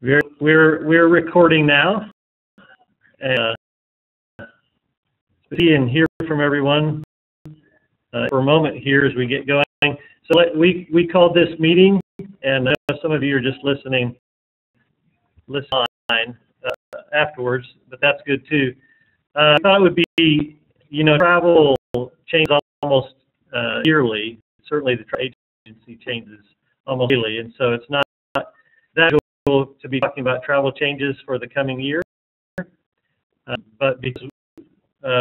We're recording now, and see and hear from everyone for a moment here as we get going. So we called this meeting, and I know some of you are just listening afterwards, but that's good too. I thought it would be, travel changes almost yearly. Certainly the travel agency changes almost yearly, and so it's not that cool to be talking about travel changes for the coming year, but because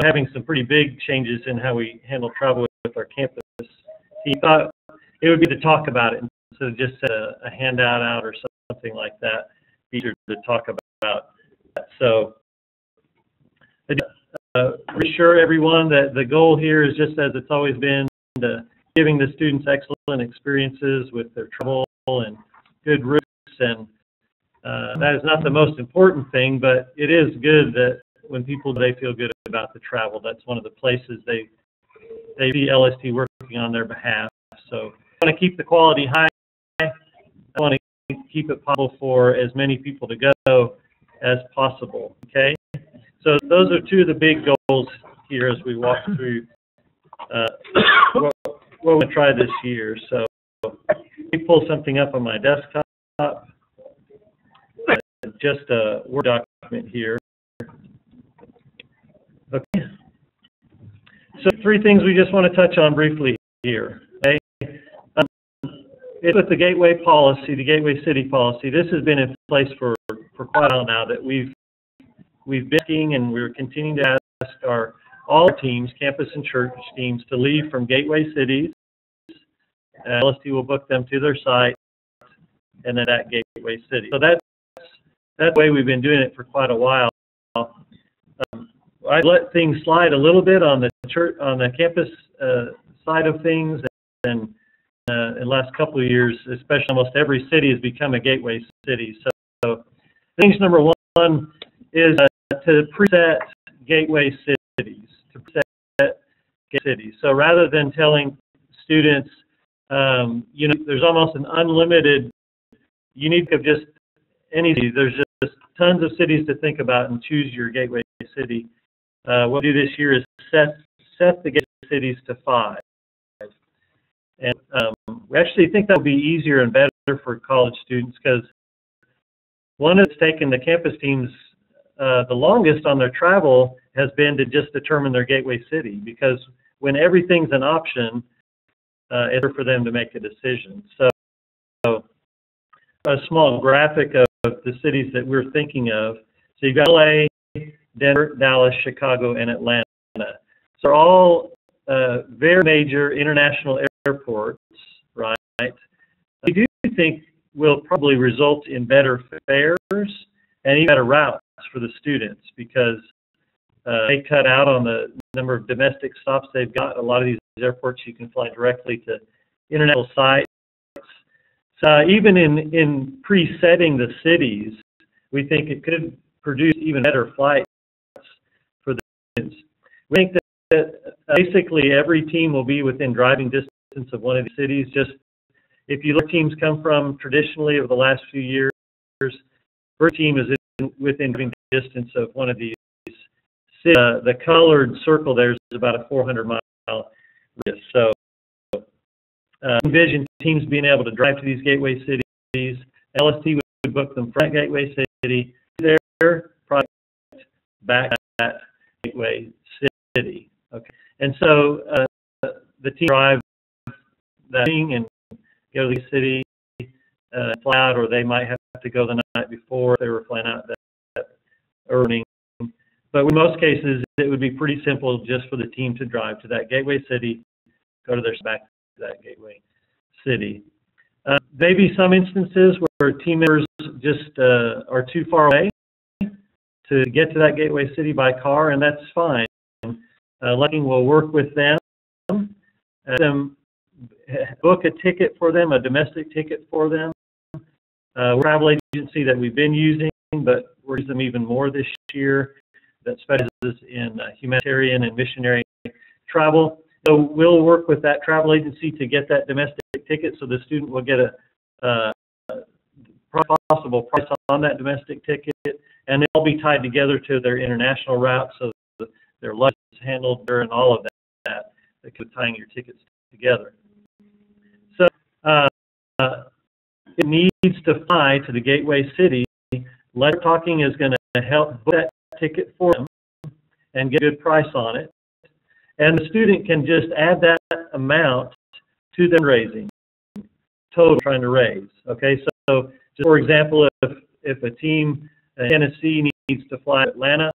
having some pretty big changes in how we handle travel with our campus, he thought it would be to talk about it instead of just a handout out or something like that. Be easier to talk about that. So reassure everyone that the goal here is just as it's always been, giving the students excellent experiences with their travel and good routes, and that is not the most important thing, but it is good that when they feel good about the travel, that's one of the places they see LSTU working on their behalf. So I want to keep the quality high. I want to keep it possible for as many people to go as possible. Okay, so those are two of the big goals here as we walk through what we're going to try this year. So let me pull something up on my desktop. Just a Word document here. Okay. So three things we just want to touch on briefly here. Okay. It's with the Gateway policy, the Gateway City policy. This has been in place for quite a while now that we've been asking, and we're continuing to ask all teams, campus and church teams, to leave from gateway cities. LSTU will book them to their site, and then at gateway city. So that's the way we've been doing it for quite a while. I let things slide a little bit on the campus side of things, and in the last couple of years, especially almost every city has become a gateway city. So things number one is to preset gateway cities. So rather than telling students, there's almost an unlimited, you need to just any city. There's just tons of cities to think about and choose your gateway city. What we'll do this year is set the gateway cities to 5. And we actually think that will be easier and better for college students, because one that's taken the campus teams the longest on their travel has been to just determine their gateway city, because when everything's an option, it's harder for them to make a decision. So a small graphic of the cities that we're thinking of. So you've got LA, Denver, Dallas, Chicago, and Atlanta. So all very major international airports, right? We do think will probably result in better fares and even better routes for the students, because they cut out on the number of domestic stops they've got. A lot of these airports you can fly directly to international sites. So even in presetting the cities, we think it could produce even better flights for the students. We think that basically every team will be within driving distance of one of the cities. Just if you look, teams come from traditionally over the last few years, our team is within driving distance of one of these cities. The colored circle there is about a 400-mile radius. So envision teams being able to drive to these gateway cities. LST would book them from that gateway city, their product back at gateway city. Okay, and so the team drive that thing and go to the city, fly out, or they might have to go the night before if they were flying out that early. But in most cases, it would be pretty simple just for the team to drive to that gateway city, go to their back to that gateway city. Maybe some instances where team members just are too far away to get to that gateway city by car, and that's fine. Lightning will work with them, book a ticket for them, a domestic ticket for them. We're a travel agency that we've been using, but we're using them even more this year, that specializes in humanitarian and missionary travel. So we'll work with that travel agency to get that domestic ticket, so the student will get possible price on that domestic ticket, and they'll be tied together to their international route, so their luggage is handled there and all of that could tying your tickets together. So it needs to fly to the gateway city. Letter Talking is going to help book that ticket for them and get a good price on it. And the student can just add that amount to the raising total trying to raise. Okay, so just for example, if a team in Tennessee needs to fly to Atlanta,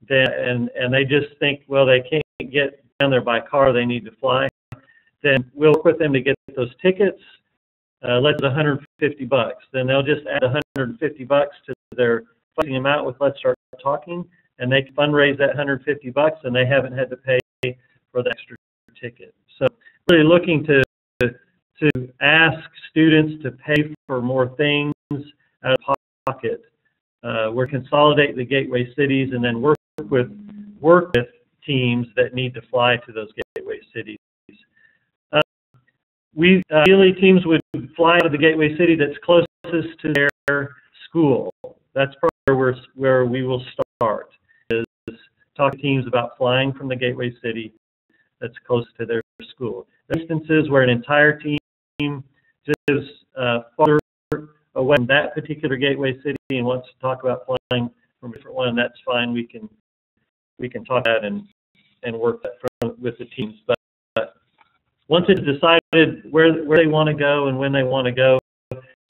then and they just think, well, they can't get down there by car, they need to fly, then we'll work with them to get those tickets. Let's $150. Then they'll just add $150 to their funding amount with Let's Start Talking, and they can fundraise that $150, and they haven't had to pay for the extra ticket. So really looking to ask students to pay for more things out of pocket. We're consolidate the gateway cities and then work with teams that need to fly to those gateway cities. Ideally, teams would fly to the gateway city that's closest to their school. That's probably where we will start, is talk to teams about flying from the gateway city that's close to their school. There are instances where an entire team is farther away from that particular gateway city and wants to talk about flying from a different one. That's fine. We can talk about that and work that with the teams. But once it's decided where they want to go and when they want to go,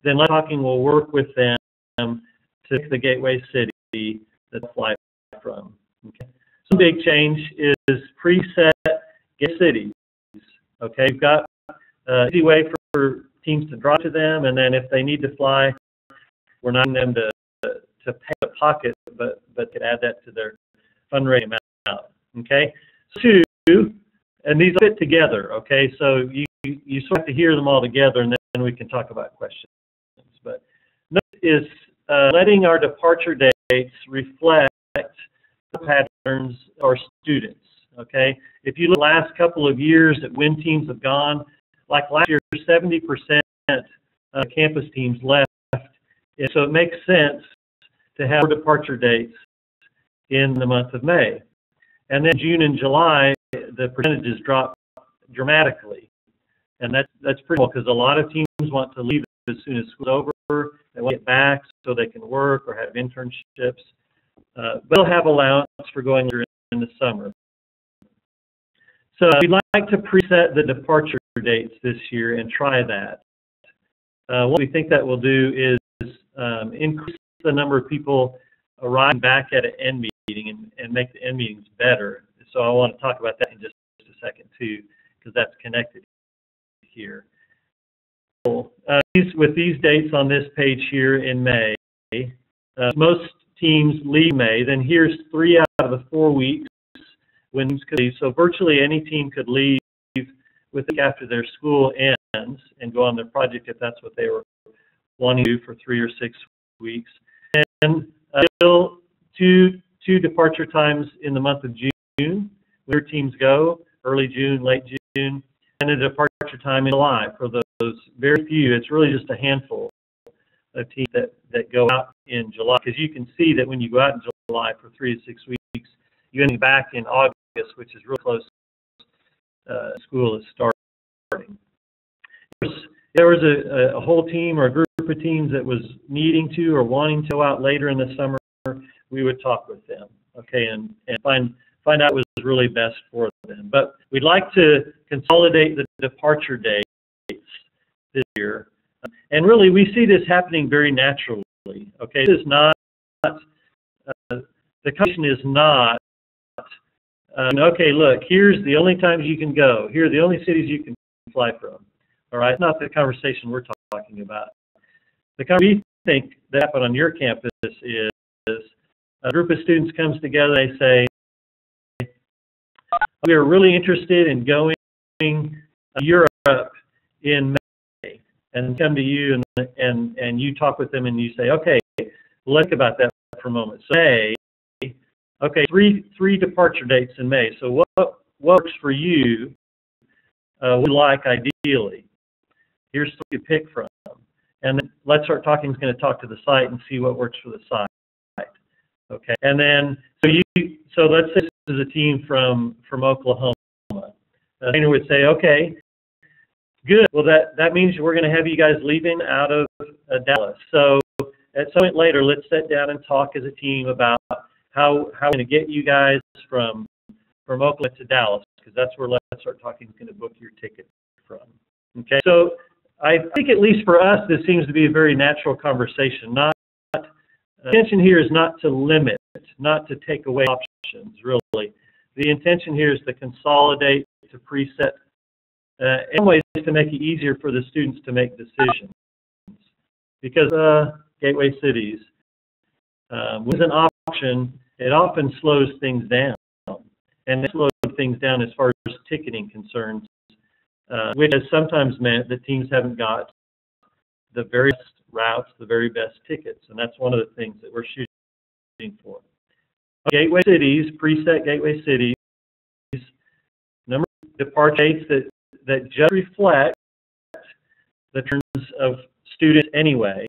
then Let's Talking will work with them to pick the gateway city that they fly from. Okay. Some big change is preset gateway cities. Okay, we've got an easy way for teams to draw to them, and then if they need to fly, we're not asking them to pay a pocket, but could add that to their fundraising amount. Okay, so two, and these fit together. Okay, so you sort of have to hear them all together, and then we can talk about questions. But next is letting our departure dates reflect the patterns of our students. Okay, if you look at the last couple of years at when teams have gone, like last year, 70% of campus teams left. And so it makes sense to have departure dates in the month of May. And then June and July, the percentages drop dramatically. And that's pretty cool because a lot of teams want to leave as soon as school's over. They want to get back so they can work or have internships. But they'll have allowance for going later in the summer. So we'd like to preset the departure dates this year and try that. What we think that will do is increase the number of people arriving back at an end meeting and make the end meetings better. So I want to talk about that in just a second too, because that's connected here. With these dates on this page here in May, most teams leave May. Then here's 3 out of the 4 weeks when teams could leave. So virtually any team could leave after their school ends and go on their project if that's what they were wanting to do for 3 or 6 weeks. And still two departure times in the month of June, where teams go, early June, late June, and a departure time in July for those very few. It's really just a handful of teams that go out in July, because you can see that when you go out in July for 3 to 6 weeks, you're getting back in August, which is real close. School is starting. There was a whole team or a group of teams that was needing to or wanting to go out later in the summer. We would talk with them, okay, and find out what was really best for them. But we'd like to consolidate the departure dates this year, and really we see this happening very naturally. Okay, this is not the condition is not. Okay, look, here's the only times you can go. Here are the only cities you can fly from. All right, it's not the conversation we're talking about. The conversation we think that happened on your campus is a group of students comes together. They say, we are really interested in going to Europe in May, and come to you and you talk with them and you say, okay, let's think about that for a moment. So May. Okay, three departure dates in May. So what works for you? We like ideally. Here's what you pick from, and then Let's Start Talking is going to talk to the site and see what works for the site. Okay, and then so let's say this is a team from Oklahoma. The trainer would say, okay, good. Well, that means we're going to have you guys leaving out of Dallas. So at some point later, let's sit down and talk as a team about how we're going to get you guys from Oakland to Dallas, because that's where Let's Start Talking is going to book your ticket from. Okay, so I think at least for us, this seems to be a very natural conversation. The intention here is not to limit, not to take away options, really. The intention here is to consolidate, to preset, in ways to make it easier for the students to make decisions. Because gateway cities, with an option, it often slows things down. And it slows things down as far as ticketing concerns, which has sometimes meant that teams haven't got the very best routes, the very best tickets. And that's one of the things that we're shooting for. Gateway cities, preset gateway cities, number of departure dates that just reflect the terms of students anyway.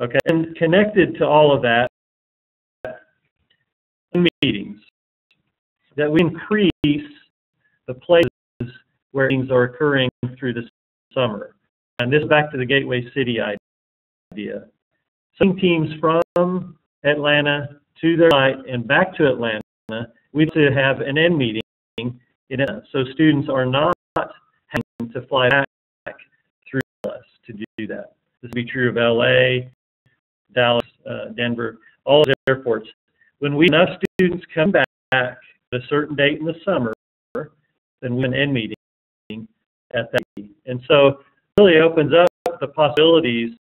Okay, and connected to all of that, meetings, that we increase the places where meetings are occurring through the summer. And this is back to the gateway city idea. Some teams from Atlanta to their site and back to Atlanta, we need to have an end meeting in Atlanta. So students are not having to fly back through Dallas to do that. This will be true of LA, Dallas, Denver, all of the airports. When we have enough students come back at a certain date in the summer, then we have an end meeting at that meeting. And so it really opens up the possibilities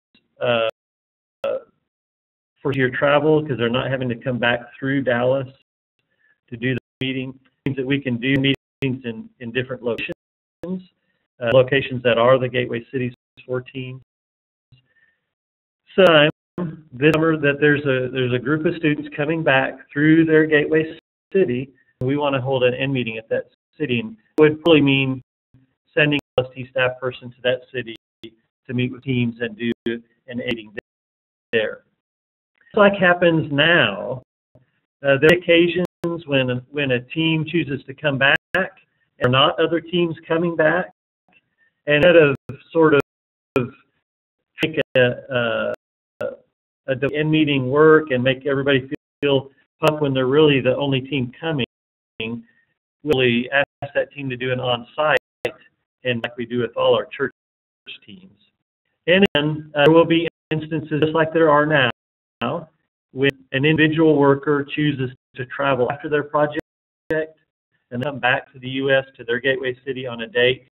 for your travel, because they're not having to come back through Dallas to do the meeting. It means that we can do meetings in different locations, locations that are the gateway cities for teams. So this summer that there's a group of students coming back through their gateway city, and we want to hold an end meeting at that city. And it would really mean sending an LST staff person to that city to meet with teams and do an meeting there. Like happens now, there are occasions when a team chooses to come back and not other teams coming back, and instead of sort of make a end meeting work and make everybody feel pumped when they're really the only team coming, really ask that team to do an on-site, and like we do with all our church teams. And then there will be instances, just like there are now, when an individual worker chooses to travel after their project and come back to the U.S. to their gateway city on a date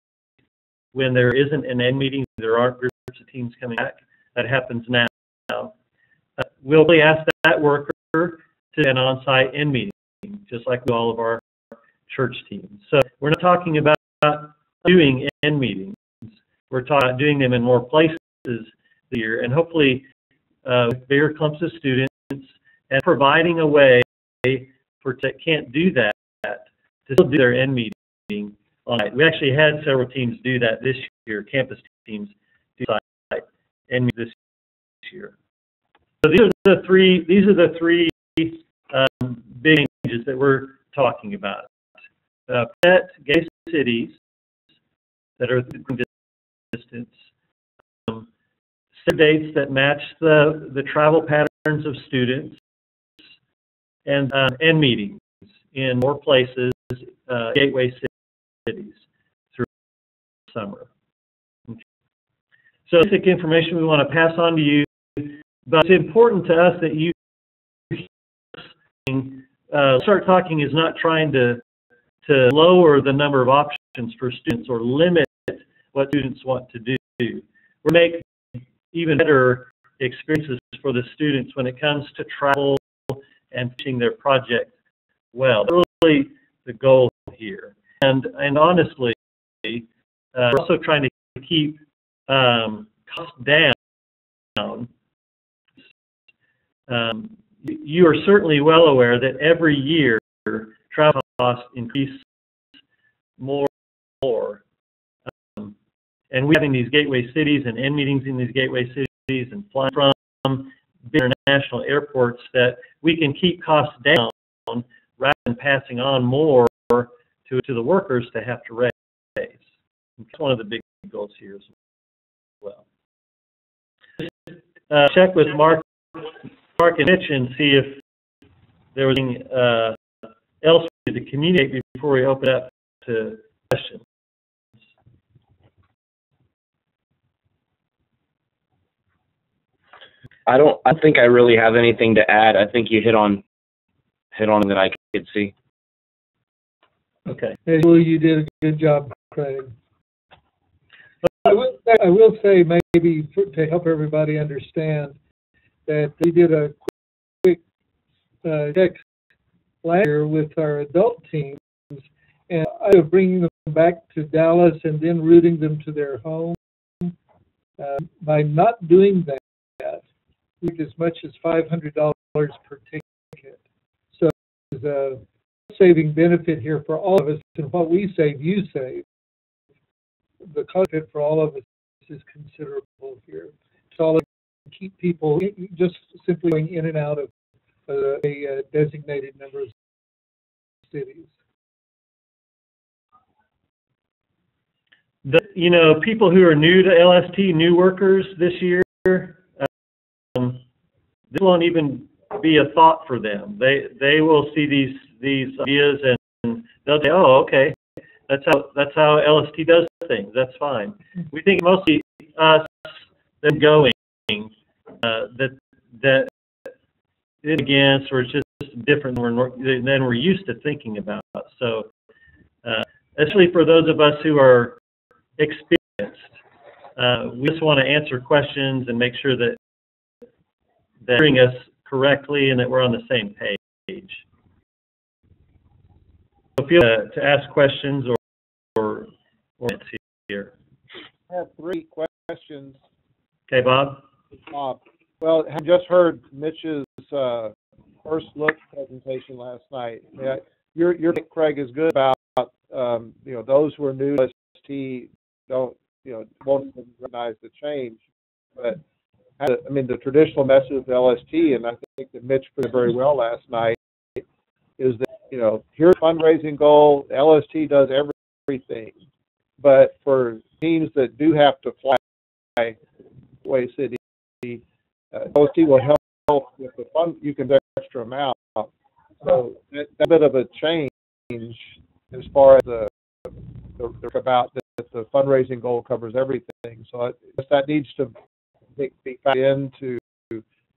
when there isn't an end meeting, there aren't groups of teams coming back. That happens now. We'll ask that worker to an on-site end meeting, just like with all of our church teams. So we're not talking about doing end meetings. We're talking about doing them in more places this year, and hopefully with bigger clumps of students, and providing a way for that can't do that to still do their end meeting online. We actually had several teams do that this year. Campus teams do site end meeting this year. So these are the three big changes that we're talking about. Pet gateway cities that are distance. Set dates that match the travel patterns of students, and end meetings in more places, gateway cities through the summer. Okay. So basic information we want to pass on to you, but it's important to us that you start talking is not trying to lower the number of options for students or limit what students want to do. We're making even better experiences for the students when it comes to travel and finishing their project well. That's really the goal here. And honestly, we're also trying to keep costs down. You are certainly well aware that every year travel costs increase more. and we're having these gateway cities and end meetings in these gateway cities and flying from big international airports that we can keep costs down rather than passing on more to the workers to have to raise. That's one of the big goals here as well. Check with Mark and Mitch and see if there was anything else to communicate before we open up to questions. I don't think I really have anything to add. I think you hit on that I could see. Okay. Well, you did a good job, Craig. I will say maybe to help everybody understand that we did a quick check last year with our adult teams, and I was bringing them back to Dallas and then routing them to their home. By not doing that, we get as much as $500 per ticket. So there's a saving benefit here for all of us, and what we save, you save. The cost for all of us is considerable here. It's all to keep people just simply going in and out of a designated number of cities. People who are new to LST, new workers this year, this won't even be a thought for them. They will see these ideas and they'll say, "Oh, okay, that's how LST does things. That's fine." We think mostly us them going that it against or it's just different than we're used to thinking about. So, especially for those of us who are experienced, we just want to answer questions and make sure that hearing us correctly and that we're on the same page. So feel to ask questions or here. I have 3 questions. Okay, Bob. Bob. Well, I just heard Mitch's first look presentation last night. Your Craig is good about those who are new to ST won't recognize the change, but the traditional message of LST, and I think that Mitch put it very well last night, is that here's a fundraising goal. LST does everything, but for teams that do have to fly Gateway City, LST will help with the fund. You can do extra amount. So that's a bit of a change as far as about that the fundraising goal covers everything. So that needs to be factored into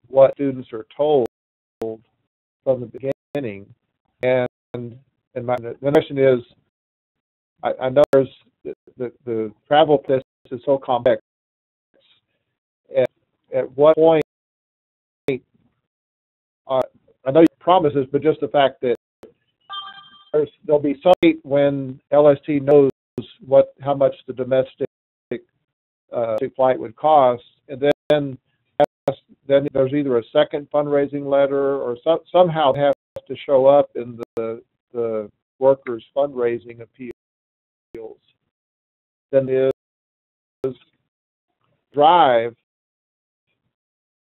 what students are told from the beginning. And the question is, I know there's the travel process is so complex. At what point, I know you promises, but just the fact that there'll be some date when LST knows how much the domestic flight would cost, and then there's either a second fundraising letter or somehow it has to show up in the workers' fundraising appeals. Then there's drive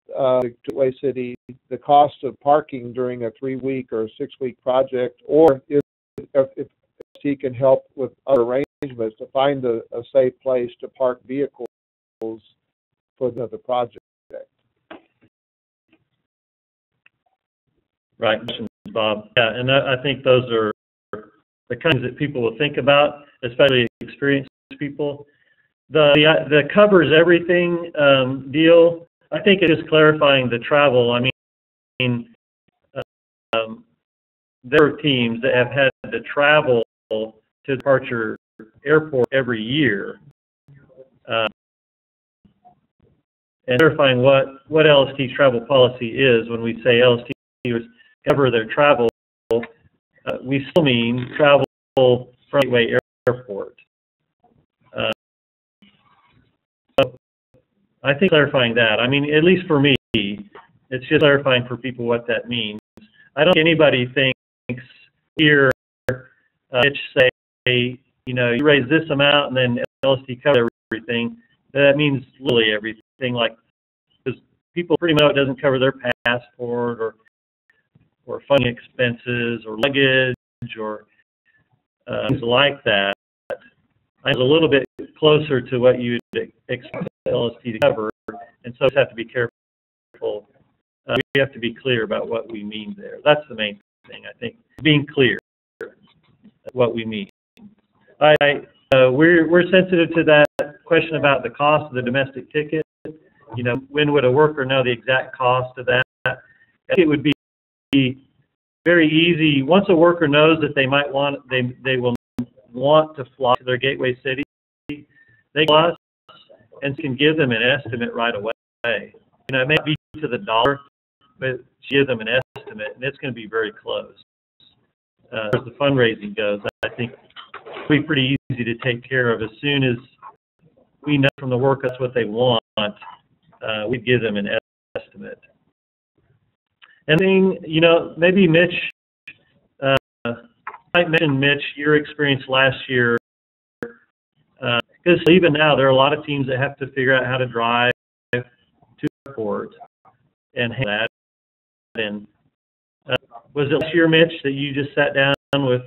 to Gateway City, the cost of parking during a 3-week or 6-week project, or if he can help with other arrangements to find a safe place to park vehicles for the project. Right, Bob. Yeah, and I think those are the kinds that people will think about, especially experienced people. The covers everything deal, I think it is clarifying the travel. I mean, there are teams that have had to travel to departure airport every year, and clarifying what LST's travel policy is. When we say LST cover their travel, we still mean travel from Gateway Airport. So I think clarifying that, I mean, at least for me, it's just clarifying for people what that means. I don't think anybody thinks here, it's say, you raise this amount and then LST covers everything, that means literally everything, like, because people pretty much know it doesn't cover their passport or funding expenses or luggage or things like that. It's a little bit closer to what you'd expect LST to cover, and so we have to be careful. We have to be clear about what we mean there. That's the main thing, I think, being clear what we mean. We're sensitive to that question about the cost of the domestic ticket. You know, when would a worker know the exact cost of that? It would be very easy. Once a worker knows that they will want to fly to their gateway city, they call us and can give them an estimate right away. You know, it may not be to the dollar, but give them an estimate, and it's going to be very close. As the fundraising goes, I think it'll be pretty easy to take care of. As soon as we know from the work that's what they want, we give them an estimate. And then, you know, maybe Mitch, I mentioned, Mitch, your experience last year, because even now there are a lot of teams that have to figure out how to drive to the airport and handle that. And was it last year, Mitch, that you just sat down with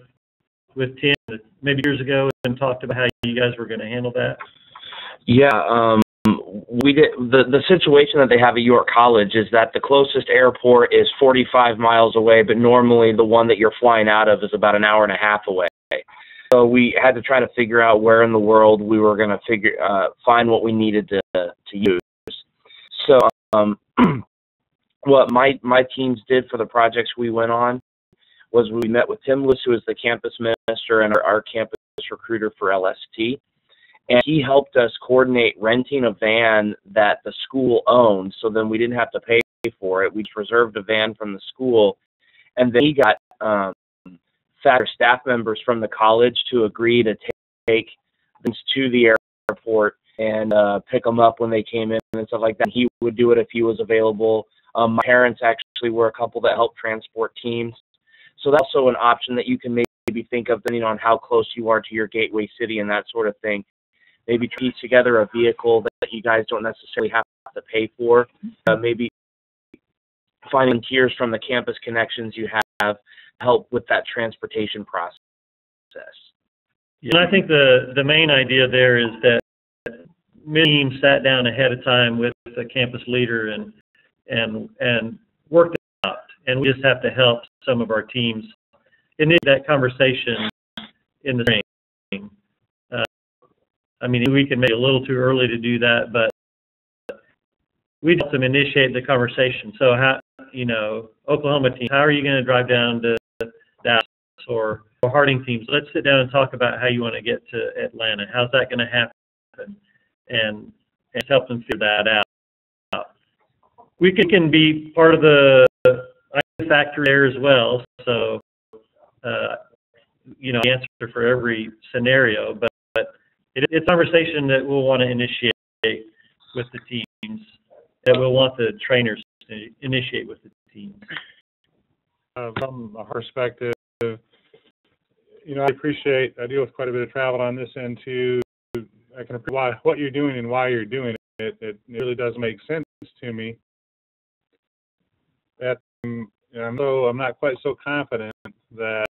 Tim maybe years ago and talked about how you guys were going to handle that? Yeah, we did. The situation that they have at York College is that the closest airport is 45 miles away, but normally the one that you're flying out of is about an hour and a half away. So we had to try to figure out where in the world we were going to find what we needed to use. So what my teams did for the projects we went on was we met with Tim Lewis, who is the campus minister and our campus recruiter for LST. And he helped us coordinate renting a van that the school owned, so then we didn't have to pay for it. We just reserved a van from the school, and then he got staff members from the college to agree to take them to the airport and pick them up when they came in and stuff like that. He would do it if he was available. My parents actually were a couple that helped transport teams. So that's also an option that you can maybe think of, depending on how close you are to your gateway city and that sort of thing. Maybe piece together a vehicle that you guys don't necessarily have to pay for. Maybe finding volunteers from the campus connections you have help with that transportation process. Yeah, and I think the main idea there is that many teams sat down ahead of time with the campus leader and worked it out. And we just have to help some of our teams initiate that conversation in the spring. I mean, we can make it a little too early to do that, but we help them initiate the conversation. So, how, you know, Oklahoma team, how are you going to drive down to Dallas or Harding teams? Let's sit down and talk about how you want to get to Atlanta. How's that going to happen? And help them figure that out. We can be part of the factor there as well. So, you know, the answer for every scenario, but it's a conversation that we'll want to initiate with the teams, that we'll want the trainers to initiate with the teams. From a perspective, you know, I deal with quite a bit of travel on this end too. I can appreciate what you're doing and why you're doing it. It really does make sense to me. That I'm not quite so confident that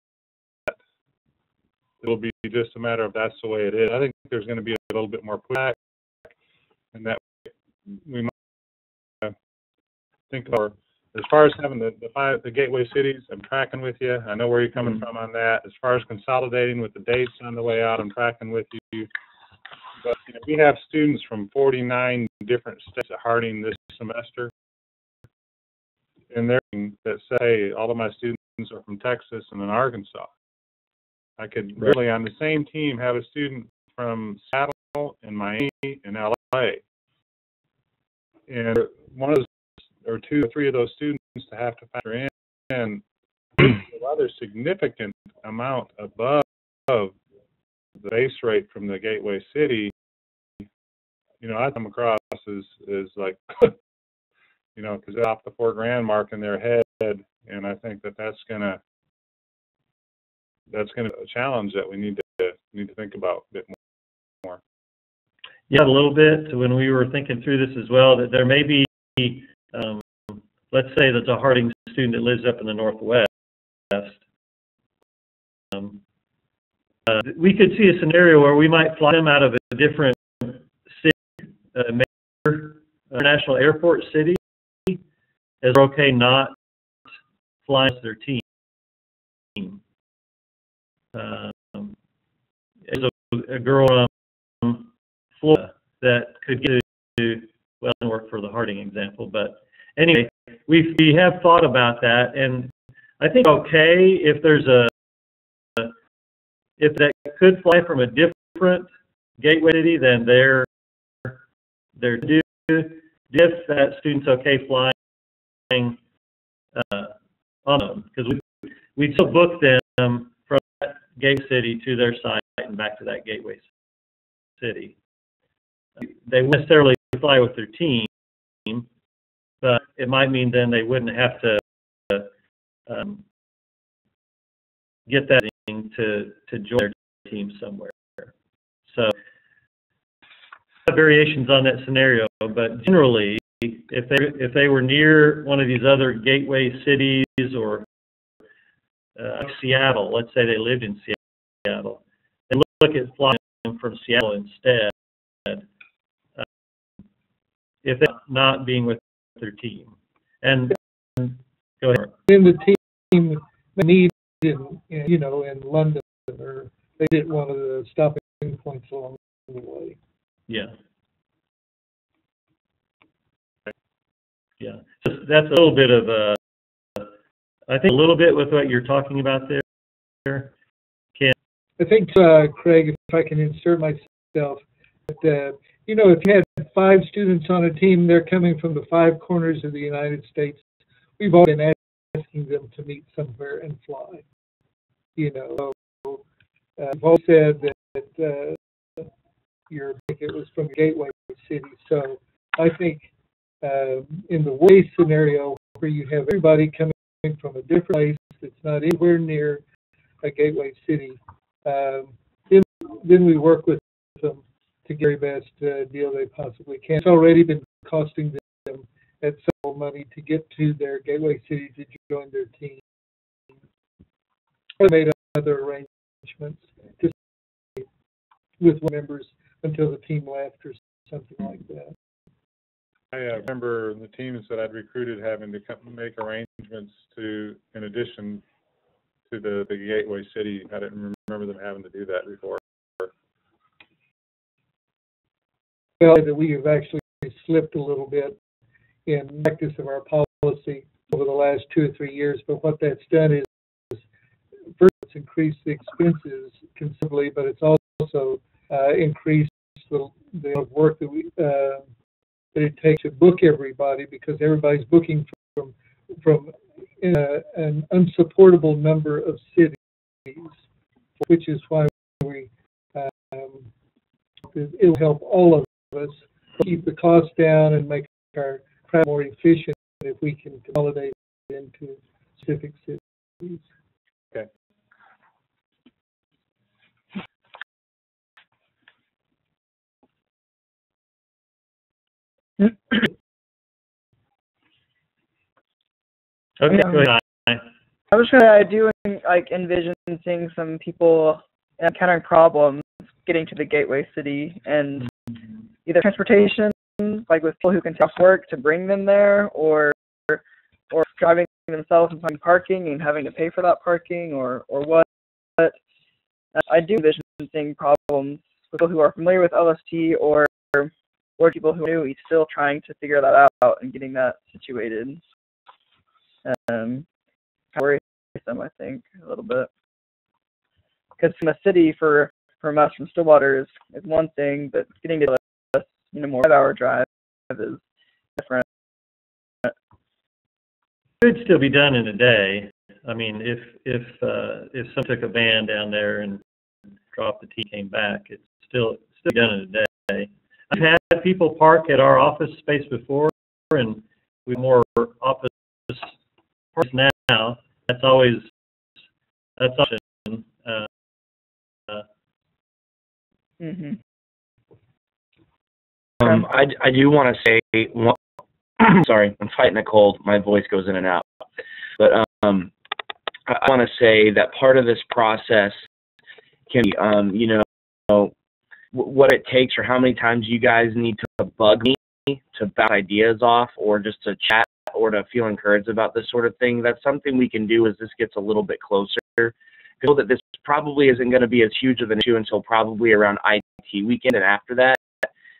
it will be just a matter of that's the way it is. I think there's going to be a little bit more pushback, and that we might think about. As far as having the gateway cities, I'm tracking with you. I know where you're coming from on that. As far as consolidating with the dates on the way out, I'm tracking with you. But you know, we have students from 49 different states at Harding this semester, and they're that say all of my students are from Texas and in Arkansas. I could really, on the same team, have a student from Seattle and Miami and LA. And one of those, or two or three of those students to have to factor in a rather significant amount above the base rate from the gateway city, you know, I come across as like, you know, because they're off the $4,000 mark in their head, and I think that's gonna be a challenge that we need to think about a bit more. Yeah, a little bit when we were thinking through this as well, that there may be, let's say there's a Harding student that lives up in the Northwest. We could see a scenario where we might fly them out of a different city, major international airport city, as okay not flying their team. There's a girl from Florida that could get to, well, it doesn't work for the Harding example, but anyway, we have thought about that, and I think okay if there's if that could fly from a different gateway city than they're due, if that student's okay flying on them, because we'd still book them from that gateway city to their site and back to that gateway city. They wouldn't necessarily fly with their team, but it might mean then they wouldn't have to get that thing to join their team somewhere. So variations on that scenario, but generally, if they were near one of these other gateway cities or like Seattle, let's say they lived in Seattle, and look at flying from Seattle instead, if they're not being with their team. And go ahead. In the team need in London, or they did one of the stopping points along the way. Yeah. Yeah. So that's a little bit of I think a little bit with what you're talking about there. I think, Craig, if I can insert myself, that, if you had 5 students on a team, they're coming from the 5 corners of the United States. We've all been asking them to meet somewhere and fly. We've all said that your ticket was from Gateway City. So I think in the worst scenario where you have everybody coming from a different place that's not anywhere near a Gateway City, then we work with them to get the best deal they possibly can. It's already been costing them at some money to get to their Gateway City to join their team. They made other arrangements to stay with members until the team left or something like that. I remember the teams that I'd recruited having to make arrangements to, in addition to the Gateway City. I didn't remember them having to do that before. Well, we have actually slipped a little bit in practice of our policy over the last 2 or 3 years, but what that's done is, first, it's increased the expenses considerably, but it's also increased the work that it takes to book everybody, because everybody's booking from an unsupportable number of cities, which is why it'll help all of us keep the costs down and make our travel more efficient if we can consolidate into specific cities. Okay. Okay, go ahead. I was going to I do envision seeing some people encountering problems getting to the gateway city, and either transportation, like with people who can take off work to bring them there, or driving themselves and finding parking and having to pay for that parking, or what. But I do envision seeing problems with people who are familiar with LST or people who are new, still trying to figure that out and getting that situated. Worrisome, I think, a little bit, because from a city for us from Stillwater is one thing, but getting to a more 5-hour drive is different. It could still be done in a day. I mean, if someone took a van down there and dropped the T, came back, it's still done in a day. I've had people park at our office space before, and we have more office parks now. That's option. I do want to say, sorry, I'm fighting a cold. My voice goes in and out. But I want to say that part of this process can be, what it takes or how many times you guys need to bug me to bounce ideas off or just to chat or to feel encouraged about this sort of thing. That's something we can do as this gets a little bit closer. I know that this probably isn't going to be as huge of an issue until probably around IT weekend and after that,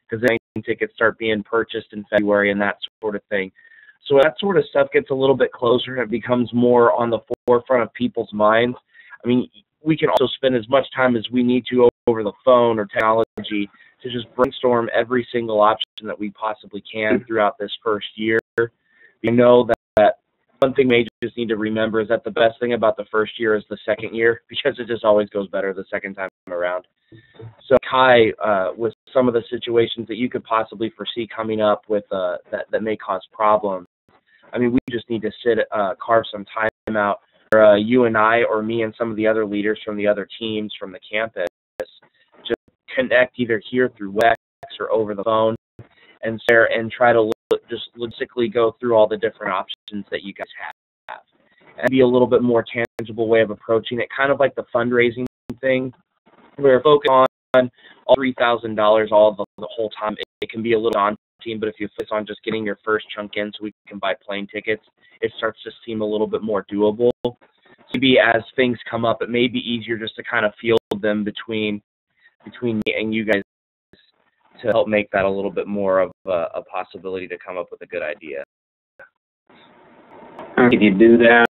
because then tickets start being purchased in February and that sort of thing. So that sort of stuff gets a little bit closer and it becomes more on the forefront of people's minds. I mean, we can also spend as much time as we need to over the phone or technology to just brainstorm every single option that we possibly can throughout this first year. We know that one thing we just need to remember is that the best thing about the first year is the second year, because it just always goes better the second time around. So Kai, with some of the situations that you could possibly foresee coming up with that may cause problems, I mean, we just need to carve some time out for you and I or me and some of the other leaders from the other teams from the campus, just connect either here through WebEx or over the phone and try to just logistically go through all the different options that you guys have. And be a little bit more tangible way of approaching it, kind of like the fundraising thing. We're focused on all $3,000 all the whole time. It can be a little daunting, but if you focus on just getting your first chunk in so we can buy plane tickets, it starts to seem a little bit more doable. Maybe as things come up, it may be easier just to kind of field them between me and you guys to help make that a little bit more of a possibility to come up with a good idea. If you do that,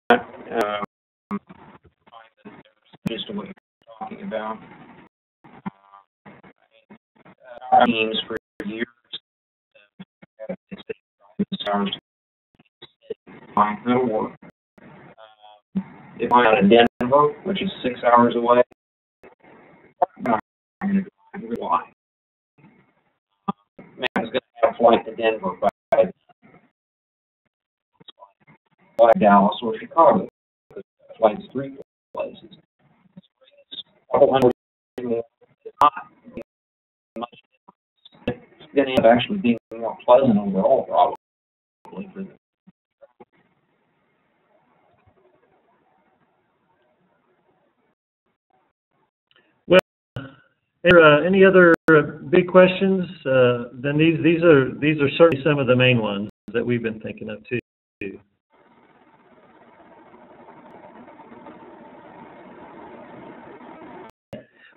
just what you're talking about. Our teams for years that'll work. If I'm out of Denver, which is 6 hours away, I'm not going to go. Why? Man, I was going to have a flight to Denver by Dallas or Chicago. The flight's 3 places. It's not much difference. It's going to end up actually being more pleasant overall, probably for them. Any other big questions? Then these are certainly some of the main ones that we've been thinking of too.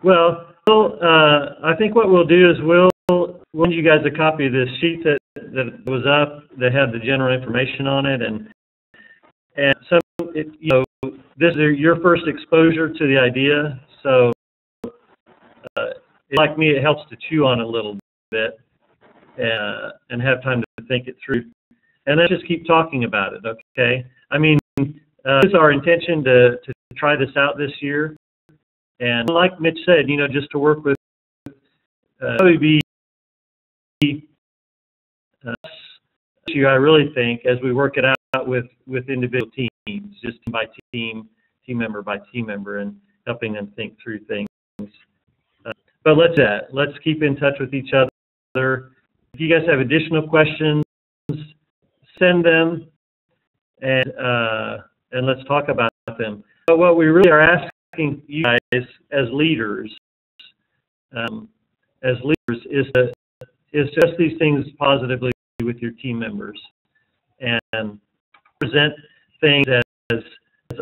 Well, I think what we'll do is we'll send you guys a copy of this sheet that was up that had the general information on it, and some this is your first exposure to the idea, so. Like me, it helps to chew on a little bit and have time to think it through. And let's just keep talking about it, okay? I mean, it's our intention to try this out this year. And like Mitch said, just to work with probably issue, I really think, as we work it out with individual teams, just team by team member by team member, and helping them think through things. But let's keep in touch with each other. If you guys have additional questions, send them, and let's talk about them. But what we really are asking you guys as leaders, is to discuss these things positively with your team members and present things as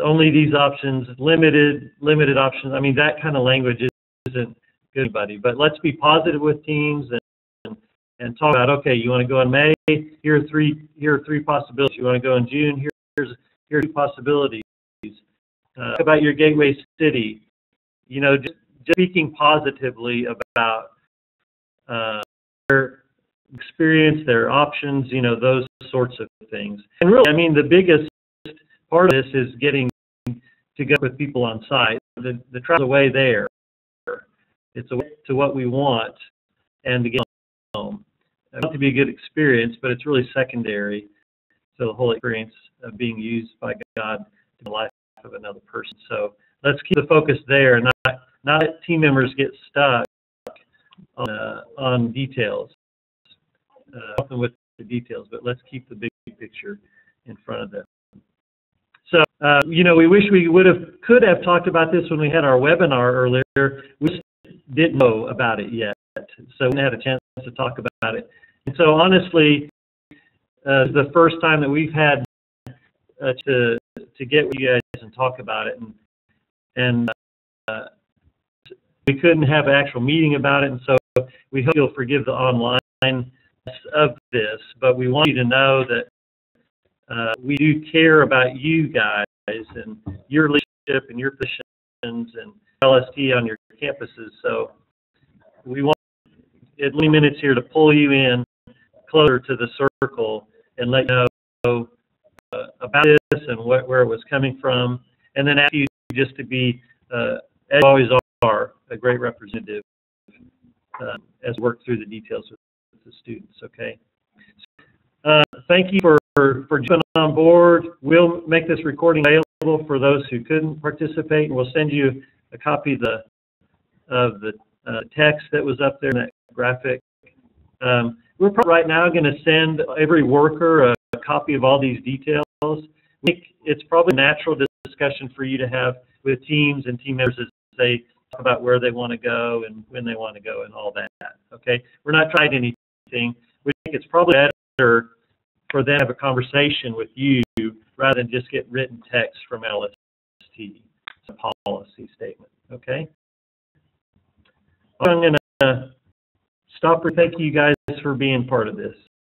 only these options, limited options. I mean, that kind of language isn't good anybody, but let's be positive with teams and talk about, okay, you want to go in May, here are three possibilities. You want to go in June, here are 2 possibilities. Talk about your gateway city, just speaking positively about their experience, their options, those sorts of things. And really, I mean, the biggest part of this is getting to go with people on site. The travel's away there. It's a way to what we want and to get home. It wants to be a good experience, but it's really secondary to the whole experience of being used by God in the life of another person. So let's keep the focus there and not let team members get stuck on details. help them with the details, but let's keep the big picture in front of them. So, we wish we could have talked about this when we had our webinar earlier. We just didn't know about it yet, so we hadn't had a chance to talk about it. And so, honestly, the first time that we've had to get with you guys and talk about it, and we couldn't have an actual meeting about it, and so we hope you'll forgive the online of this, but we want you to know that we do care about you guys and your leadership and your positions and LST on your campuses. So we want at least minutes here to pull you in closer to the circle and let you know about this and where it was coming from, and then ask you just to be, as you always are, a great representative as we work through the details with the students. Okay. Thank you for jumping on board. We'll make this recording available for those who couldn't participate, and we'll send you a copy of the text that was up there in that graphic. We're right now going to send every worker a copy of all these details. It's probably a natural discussion for you to have with teams and team members as they talk about where they want to go and when they want to go and all that. Okay, we're not trying anything. We think it's probably better for them to have a conversation with you rather than just get written text from LST. It's a policy statement. Okay. I'm going to stop. Thank you guys for being part of this.